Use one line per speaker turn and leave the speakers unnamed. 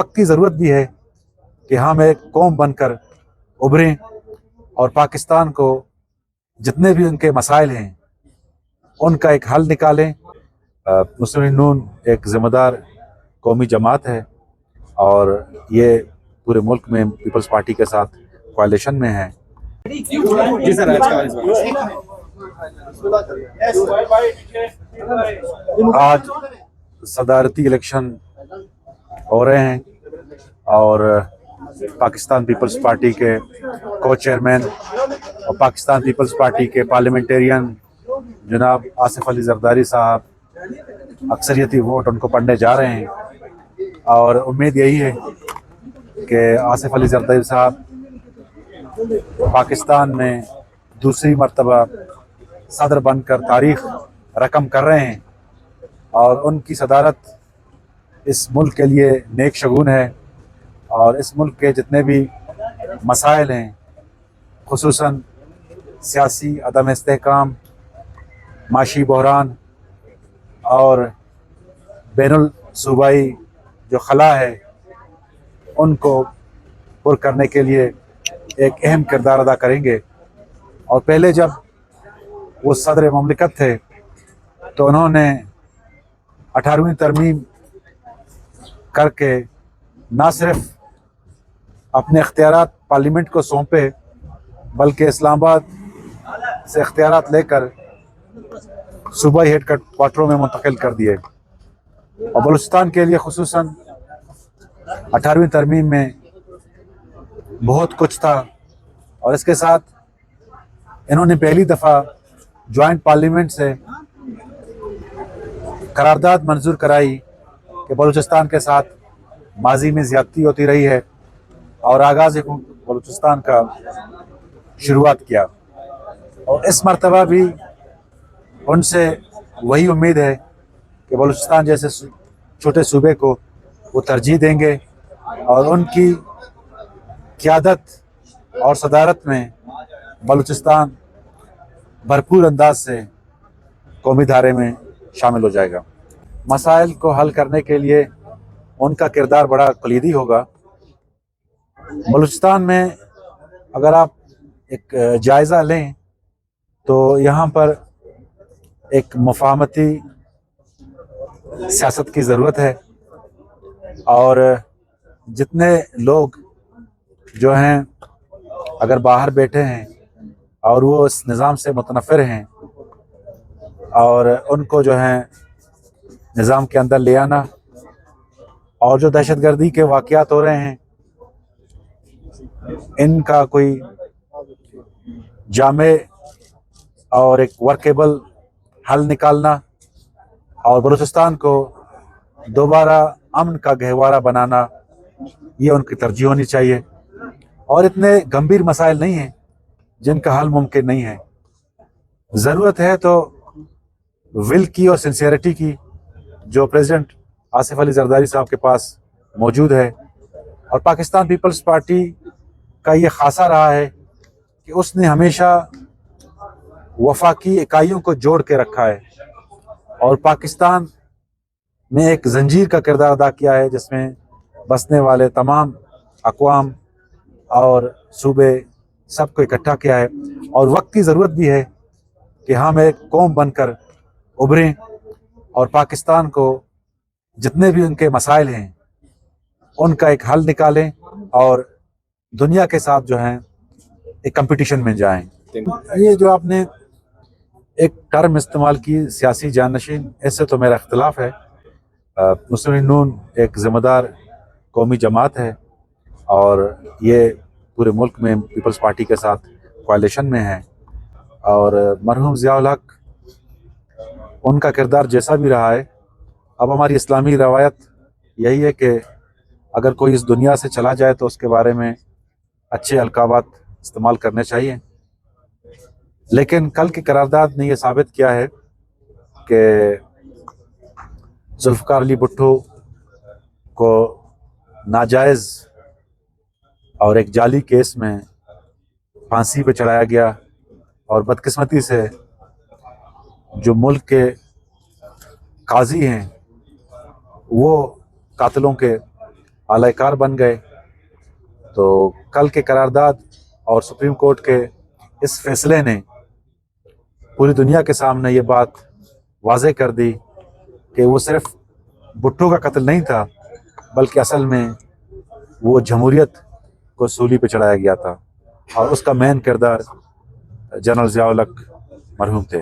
वक्त की ज़रूरत भी है कि हम एक कौम बनकर उभरें और पाकिस्तान को जितने भी उनके मसाइल हैं उनका एक हल निकालें। मुस्लिम लीग नून एक ज़िम्मेदार कौमी जमात है और ये पूरे मुल्क में पीपल्स पार्टी के साथ कोalition में है।
जी सर,
आज सदारती इलेक्शन हो रहे हैं और पाकिस्तान पीपल्स पार्टी के को चेयरमैन और पाकिस्तान पीपल्स पार्टी के पार्लियामेंटेरियन जनाब आसिफ अली जरदारी साहब अक्सरियती वोट उनको पढ़ने जा रहे हैं और उम्मीद यही है कि आसिफ अली जरदारी साहब पाकिस्तान में दूसरी मर्तबा सदर बनकर तारीख रकम कर रहे हैं और उनकी सदारत इस मुल्क के लिए नेक शगुन है और इस मुल्क के जितने भी मसाइल हैं खुसूसन सियासी अदम इस्तेहकाम, माशी बहरान और बैनुल सूबाई जो खला है उनको पुर करने के लिए एक अहम किरदार अदा करेंगे। और पहले जब वो सदर ममलिकत थे तो उन्होंने 18वीं तरमीम करके ना सिर्फ अपने इख्तियारात पार्लियामेंट को सौंपे बल्कि इस्लामाबाद से इख्तियारात लेकर सूबाई हेड क्वार्टरों में मुंतकिल कर दिए और बलूचिस्तान के लिए खुसूसन 18वीं तरमीम में बहुत कुछ था और इसके साथ इन्होंने पहली दफ़ा जॉइंट पार्लियामेंट से करारदाद मंजूर कराई कि बलूचिस्तान के साथ माजी में ज़्यादती होती रही है और आगाज़ बलूचिस्तान का शुरुआत किया और इस मरतबा भी उनसे वही उम्मीद है कि बलूचिस्तान जैसे छोटे सूबे को वो तरजीह देंगे और उनकी क़यादत और सदारत में बलूचिस्तान भरपूर अंदाज से कौमी धारे में शामिल हो जाएगा। मसाइल को हल करने के लिए उनका किरदार बड़ा कलीदी होगा। बलूचिस्तान में अगर आप एक जायज़ा लें तो यहाँ पर एक मुफाहमती सियासत की ज़रूरत है और जितने लोग जो हैं अगर बाहर बैठे हैं और वो इस निज़ाम से मुतनफ़िर हैं और उनको जो है निज़ाम के अंदर ले आना और जो दहशतगर्दी के वाक़यात हो रहे हैं इनका कोई जामे और एक वर्केबल हल निकालना और बलूचिस्तान को दोबारा अमन का गहवारा बनाना ये उनकी तरजीह होनी चाहिए। और इतने गंभीर मसाइल नहीं हैं जिनका हल मुमकिन नहीं है। ज़रूरत है तो विल की और सिंसियरिटी की जो प्रेसिडेंट आसिफ अली जरदारी साहब के पास मौजूद है और पाकिस्तान पीपल्स पार्टी का ये खासा रहा है कि उसने हमेशा वफाकी इकाइयों को जोड़ के रखा है और पाकिस्तान में एक जंजीर का किरदार अदा किया है जिसमें बसने वाले तमाम अक़वाम और सूबे सबको इकट्ठा किया है। और वक्त की ज़रूरत भी है कि हम एक कौम बनकर उभरें और पाकिस्तान को जितने भी उनके मसाइल हैं उनका एक हल निकालें और दुनिया के साथ जो हैं एक कंपटीशन में जाएं। ये जो आपने एक टर्म इस्तेमाल की सियासी जानशीन, इससे तो मेरा इख्तिलाफ है। मुस्लिम लीग नून एक ज़िम्मेदार कौमी जमात है और ये पूरे मुल्क में पीपल्स पार्टी के साथ कोalition में है और मरहूम ज़ियाउल हक उनका किरदार जैसा भी रहा है, अब हमारी इस्लामी रवायत यही है कि अगर कोई इस दुनिया से चला जाए तो उसके बारे में अच्छे अलकाबात इस्तेमाल करने चाहिए। लेकिन कल की करारदाद ने यह साबित किया है कि जुल्फ़िकार अली भुट्टो को नाजायज़ और एक जाली केस में फांसी पे चढ़ाया गया और बदकिस्मती से जो मुल्क के काजी हैं वो कातिलों के आला कार बन गए। तो कल के करारदाद और सुप्रीम कोर्ट के इस फैसले ने पूरी दुनिया के सामने ये बात वाज़ेह कर दी कि वो सिर्फ भुट्टो का कत्ल नहीं था, बल्कि असल में वो जमहूरियत को सूली पे चढ़ाया गया था और उसका मेन किरदार जनरल ज़िया उल हक मरहूम थे।